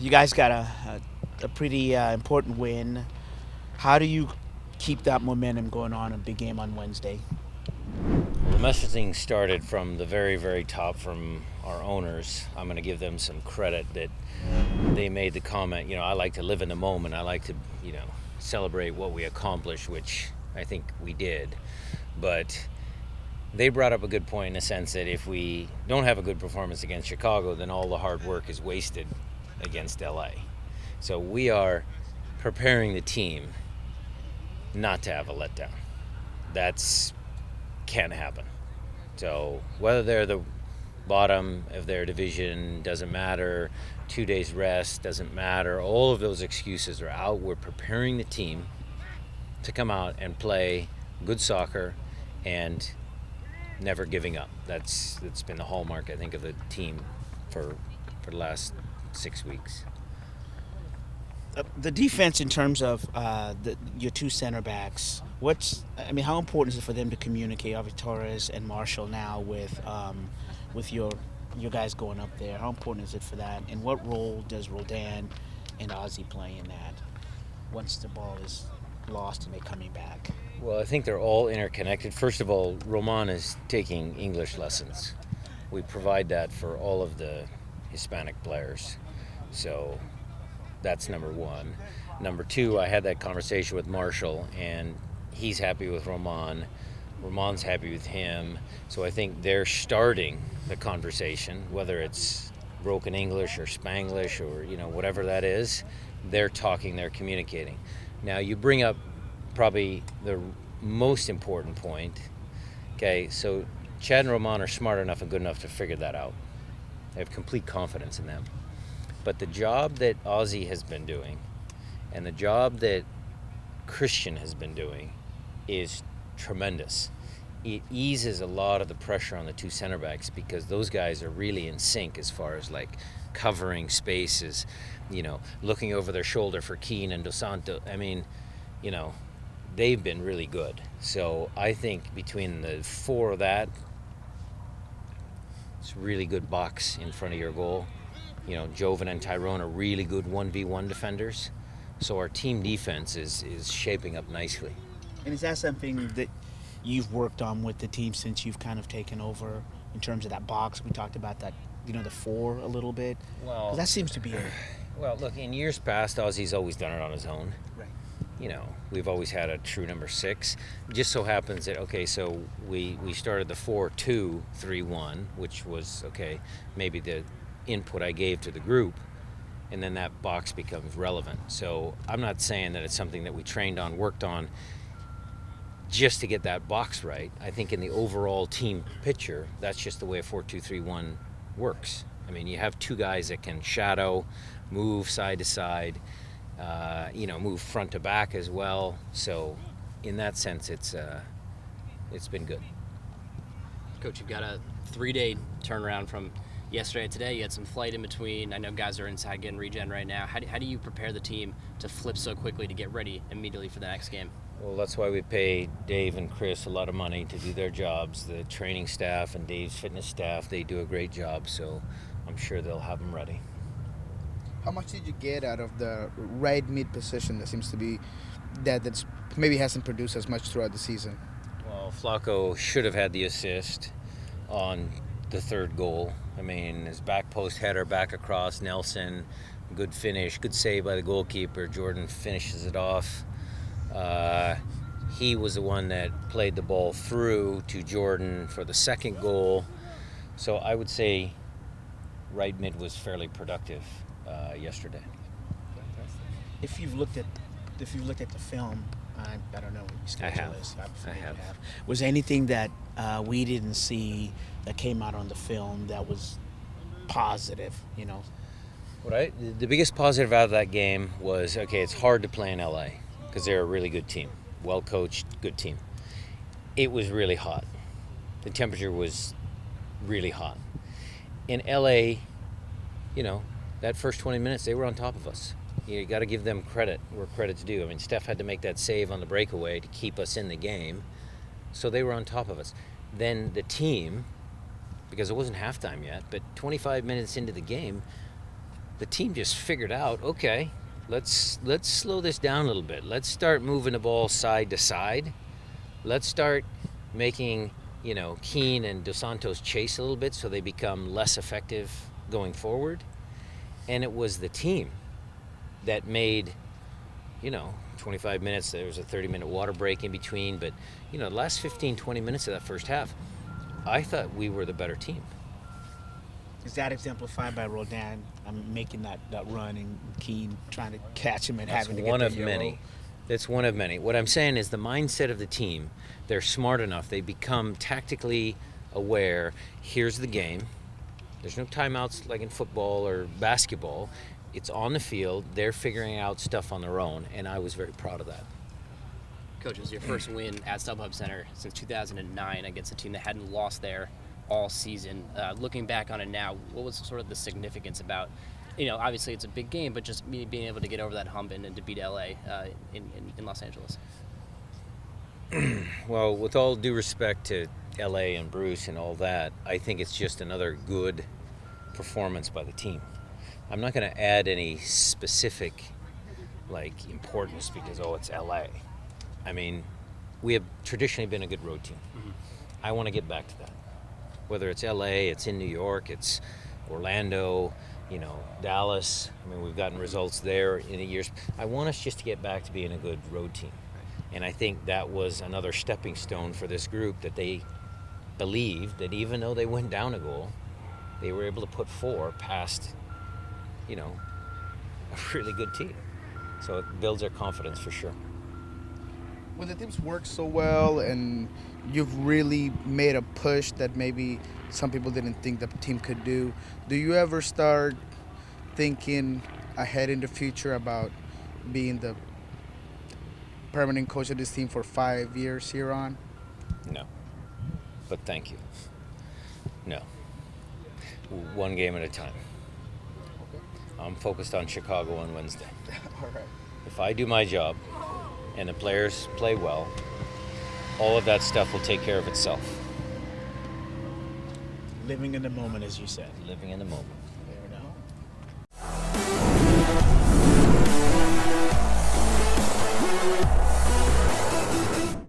You guys got a pretty important win. How do you keep that momentum going on a big game on Wednesday? The messaging started from the very, very top from our owners. I'm going to give them some credit that they made the comment, I like to live in the moment. I like to, celebrate what we accomplished, which I think we did. But they brought up a good point in the sense that if we don't have a good performance against Chicago, then all the hard work is wasted against LA. So we are preparing the team not to have a letdown. That's can't happen. So whether they're the bottom of their division doesn't matter. 2 days rest doesn't matter. All of those excuses are out. We're preparing the team to come out and play good soccer and never giving up. That's been the hallmark, I think, of the team for the last 6 weeks. The defense, in terms of your two center backs, how important is it for them to communicate? Obviously, Torres and Marshall now with your guys going up there. How important is it for that? And what role does Roldan and Ozzy play in that once the ball is lost and they're coming back? Well, I think they're all interconnected. First of all, Román is taking English lessons. We provide that for all of the Hispanic players. So that's number one. Number two, I had that conversation with Marshall, and he's happy with Román. Román's happy with him. So I think they're starting the conversation, whether it's broken English or Spanglish or whatever that is. They're talking, they're communicating. Now you bring up probably the most important point. Okay, so Chad and Román are smart enough and good enough to figure that out. I have complete confidence in them. But the job that Ozzy has been doing and the job that Christian has been doing is tremendous. It eases a lot of the pressure on the two center backs because those guys are really in sync as far as like covering spaces, looking over their shoulder for Keane and Dos Santos. They've been really good. So I think between the four of that, it's a really good box in front of your goal. Jovan and Tyrone are really good 1v1 defenders. So our team defense is shaping up nicely. And is that something that you've worked on with the team since you've kind of taken over in terms of that box? We talked about that, the four a little bit. Well, 'cause that seems to be Well, look, in years past, Ozzy's always done it on his own. right. We've always had a true number six. It just so happens that, so we started the 4-2-3-1, which was, maybe the input I gave to the group, and then that box becomes relevant. So I'm not saying that it's something that we trained on, worked on, just to get that box right. I think in the overall team picture, that's just the way a 4-2-3-1 works. You have two guys that can shadow, move side to side, move front to back as well. So in that sense, it's been good. Coach, you've got a 3-day turnaround from yesterday to today. You had some flight in between. I know guys are inside getting regen right now. How do you prepare the team to flip so quickly to get ready immediately for the next game? Well, that's why we pay Dave and Chris a lot of money to do their jobs. The training staff and Dave's fitness staff, they do a great job, so I'm sure they'll have them ready. How much did you get out of the right mid position that seems to be that's maybe hasn't produced as much throughout the season? Well, Flacco should have had the assist on the third goal. His back post header back across Nelson, good finish, good save by the goalkeeper. Jordan finishes it off. He was the one that played the ball through to Jordan for the second goal. So I would say right mid was fairly productive yesterday. If you've looked at the film, I don't know what your schedule is. I have. Was there anything that we didn't see that came out on the film that was positive? The biggest positive out of that game was, it's hard to play in LA because they're a really good team, well-coached, good team. It was really hot. The temperature was really hot. In LA, that first 20 minutes, they were on top of us. You got to give them credit where credit's due. Steph had to make that save on the breakaway to keep us in the game, so they were on top of us. Then the team, because it wasn't halftime yet, but 25 minutes into the game, the team just figured out, okay, let's slow this down a little bit. Let's start moving the ball side to side. Let's start making, Keane and Dos Santos chase a little bit so they become less effective going forward. And it was the team that made, 25 minutes, there was a 30-minute water break in between, but, the last 15, 20 minutes of that first half, I thought we were the better team. Is that exemplified by Roldan making that run and Keane trying to catch him and That's having to one get of the many. Euro? That's one of many. What I'm saying is the mindset of the team, they're smart enough. They become tactically aware. Here's the game. There's no timeouts like in football or basketball. It's on the field. They're figuring out stuff on their own, and I was very proud of that. Coach, it was your first win at StubHub Center since 2009 against a team that hadn't lost there all season. Looking back on it now, what was sort of the significance about, obviously it's a big game, but just being able to get over that hump and to beat LA in Los Angeles? Well, with all due respect to LA and Bruce and all that, I think it's just another good performance by the team. I'm not going to add any specific importance because, it's LA. I mean, we have traditionally been a good road team. Mm-hmm. I want to get back to that. Whether it's LA, it's in New York, it's Orlando, Dallas. I mean, we've gotten results there in the years. I want us just to get back to being a good road team. And I think that was another stepping stone for this group, that they believed that even though they went down a goal, they were able to put 4 past, a really good team. So it builds their confidence for sure. When the teams work so well and you've really made a push that maybe some people didn't think the team could do you ever start thinking ahead in the future about being the permanent coach of this team for 5 years here on? No. But thank you. No. One game at a time. I'm focused on Chicago on Wednesday. All right. If I do my job and the players play well, all of that stuff will take care of itself. Living in the moment, as you said. Living in the moment.